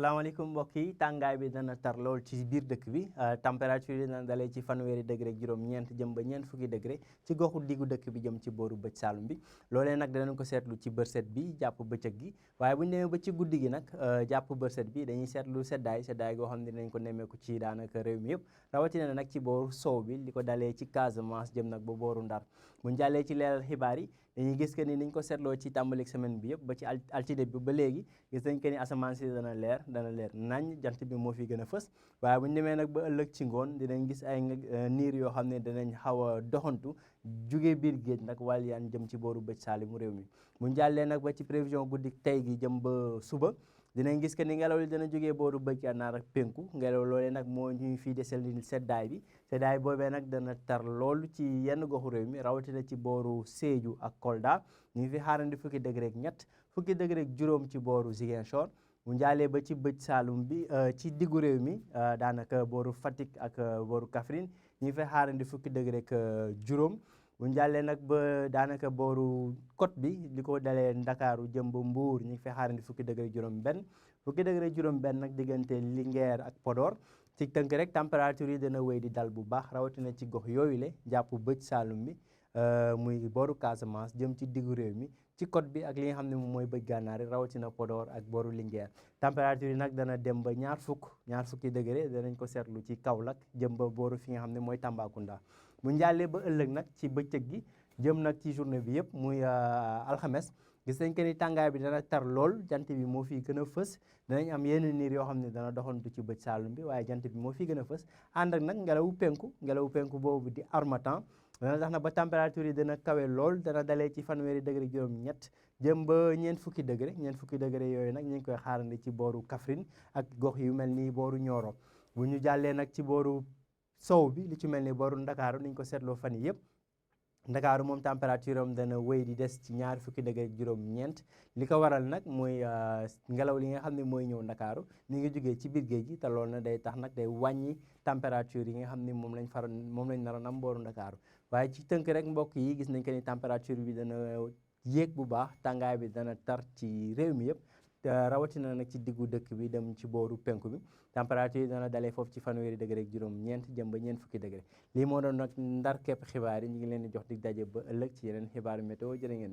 salaamaaleykum mbokk yi tàngaay bi dana tar lool ci biir dëkk bi température yi dana dalee ci fanweeri degré ak juróom-ñeent jëm ba ñeent fukki degré ci goxu diggu dëkk bi jëm ci booru bëj saalum bi loolee nag danañ ko seetlu ci bërset bi jàpp bëccëg gi waaye bu ñu demee ba ci guddi gi nag jàpp bërset bi dañuy seetlu seddaay goo xam ne dinañ ko nemmeeku ci daanaka réew mi yëpp rawatina nag ci booru sow bi li ko dalee ci Casamance jëm nag ba booru Ndar bu ñu jàllee ci leeral xibaar yi dañuy gis que ni niñ ko seetloo ci tàmbalik semaine bi yëpp ba ci altine bi ba léegi gis nañ que ni asamaan si dana leer nañ jant bi moo fi gën a fës waaye bu ñu demee nag ba ëllëg ci ngoon dinañ gis ay niir yoo xam ne danañ xaw a doxantu jugee biir géej nag wàlliyaan jëm ci booru bëj saalimu réew mi bu ñu jàllee nag ba ci prévision guddi tey gi jëm ba suba dinañ gis que ni ngelaw li dana jógee booru bëj gànnaar ak penku ngelaw loolee nag moo ñuy fii desal ni seddaay boobee nag dana tar loolu ci yenn goxu réew mi rawatina ci booru Sédhiou ak Kolda ñu ngi fi xaarandi fukki degré ak ñett fukki degré ak juróom ci booru Ziguinchor bu njaalee ba ci bëj saalum bi ci diggu réew mi daanaka booru Fatick ak booru Kaffrine ñu ngi fay xaarandi fukki degré ak juróom bu njaalee nag ba daanaka booru côte bi li ko dalee Ndakaaru jëm ba Mbuur ñu ngi fay xaarandi fukki degré ak juróom benn fukki degré ak juróom benn nag diggante Linguère ak Podor ci tënk rek température yi dana wéy di dal bu baax rawatina ci gox yooyu le jàpp bëj saalum bi muy booru Casamance jëm ci diggu réew mi ci côte bi ak li nga xam ne moom mooy bëj gànnaar rawatina Podor ak booru Linguère température yi nag dana dem ba ñaar fukki degré danañ ko seetlu ci Kaolack jëm ba booru fi nga xam ne mooy Tambacounda bu njàllee ba ëllëg nag ci bëccëg gi jëm nag ci journée bi yëpp muy alxames gis nañ que ni tàngaay bi dana tar lool jant bi moo fi gën a fës danañ am yenn niir yoo xam ne dana doxantu ci bëj saalum bi waaye jant bi moo fi gën a fës ànd ak nag ngelawu penku boobu di harmattan dana tax na ba température yi dana kawe lool dana dalee ci fanweeri degré juróom ñett jëm ba ñeent fukki degré yooyu nag ñu ngi koy xaarandi ci booru Kaffrine ak gox yu mel ni booru Nioro bu ñu jàllee nag ci booru sow bi li ci mel ni booru Ndakaaru ni ñu ko seetloo fan yi yëpp Ndakaaru moom température am dana wéy di des ci ñaar fukki degré juróom ñeent li ko waral nag mooy ngelaw li nga xam ne mooy ñëw Ndakaaru mi ngi jógee ci biir géej gi te loolu na day tax nag day wàññi température yi nga xam ne moom lañ naroon am booru Ndakaaru waaye ci tënk rek mbokk yi gis nañ que ni température bi dana yéeg bu baax tàngaay bi dana tar ci réew mi yëpp rawatina nag ci diggu dëkk bi dem ci booru penku bi température yi dana dalee foofu ci fanweeri degré ak juróom ñeent jëm ba ñeent fukki degré lii moo doon nag ndar képp xibaar yi ñu ngi leen di jox dig daje ba ëllëg ci yeneen xibaar météo jërë ngeen